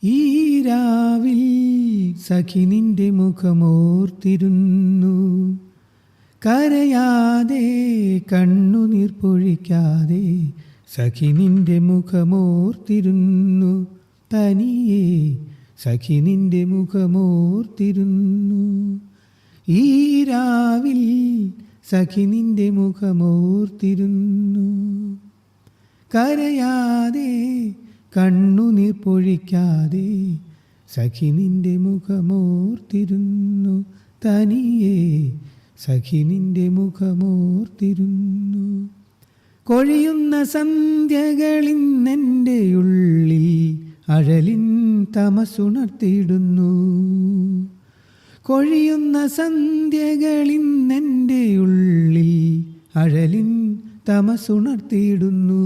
ഈ രാവിൽ സഖി നിന്റെ മുഖമോർത്തിരുന്നു, കരയാതെ കണ്ണുനീർ പൊഴിക്കാതെ സഖി നിന്റെ മുഖമോർത്തിരുന്നു, തനിയെ സഖി നിന്റെ മുഖമോർത്തിരുന്നു. ഈ രാവിൽ സഖി നിന്റെ മുഖമോർത്തിരുന്നു, കരയാതെ കണ്ണുനീർ പൊഴിക്കാതെ സഖി നിന്റെ മുഖമോർത്തിരുന്നു, തനിയെ സഖി നിന്റെ മുഖമോർത്തിരുന്നു. കൊഴിയുന്ന സന്ധ്യകളിന്നെൻ്റെ ഉള്ളിൽ അഴലിൻ തമസുണർത്തിയിടുന്നു. കൊഴിയുന്ന സന്ധ്യകളിന്നെൻ്റെ ഉള്ളിൽ അഴലിൻ തമസുണർത്തിയിടുന്നു.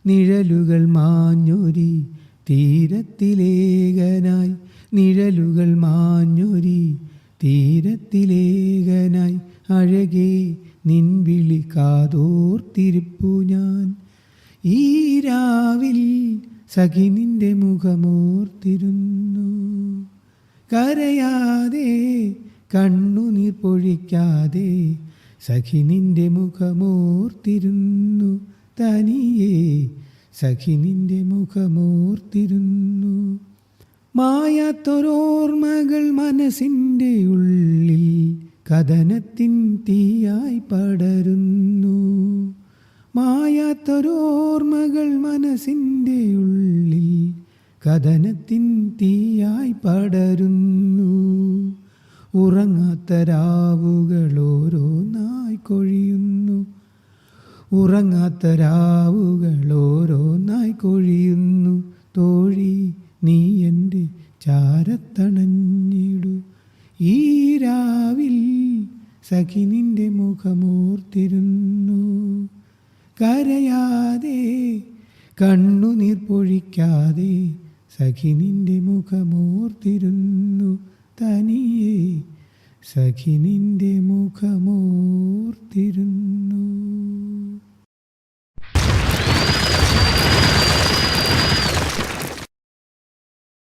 നിഴലുകൾ മാഞ്ഞൊരി തീരത്തിലേകനായി, നിഴലുകൾ മാഞ്ഞൊരി തീരത്തിലേകനായി, അഴകേ നിൻ വിളി കാതോർത്തിരിപ്പു ഞാൻ. ഈ രാവിൽ സഖി നിന്റെ മുഖമോർത്തിരുന്നു, കരയാതെ കണ്ണുനീർ പൊഴിക്കാതെ സഖി നിന്റെ മുഖമോർത്തിരുന്നു, തനിയെ സഖി നിന്റെ മുഖമോർത്തിരുന്നു. മായാത്തൊരോർമ്മകൾ മനസ്സിൻ്റെ ഉള്ളിൽ കഥനത്തിൻ തീയായി പടരുന്നു. മായാത്തൊരോർമ്മകൾ മനസ്സിൻ്റെ ഉള്ളിൽ കഥനത്തിൻ തീയായി പടരുന്നു. ഉറങ്ങാത്ത രാവുകൾ ഓരോന്നായി കൊഴിയുന്നു, ഉറങ്ങാത്ത രാവുകൾ ഓരോന്നായി കൊഴിയുന്നു. തോഴി നീ എൻ്റെ ചാരത്തണഞ്ഞിടു. ഈ രാവിൽ സഖി നിന്റെ മുഖമോർത്തിരുന്നു, കരയാതെ കണ്ണുനീർ പൊഴിക്കാതെ സഖി നിന്റെ മുഖമോർത്തിരുന്നു, തനിയെ സഖി നിന്റെ മുഖമോർത്തിരുന്നു.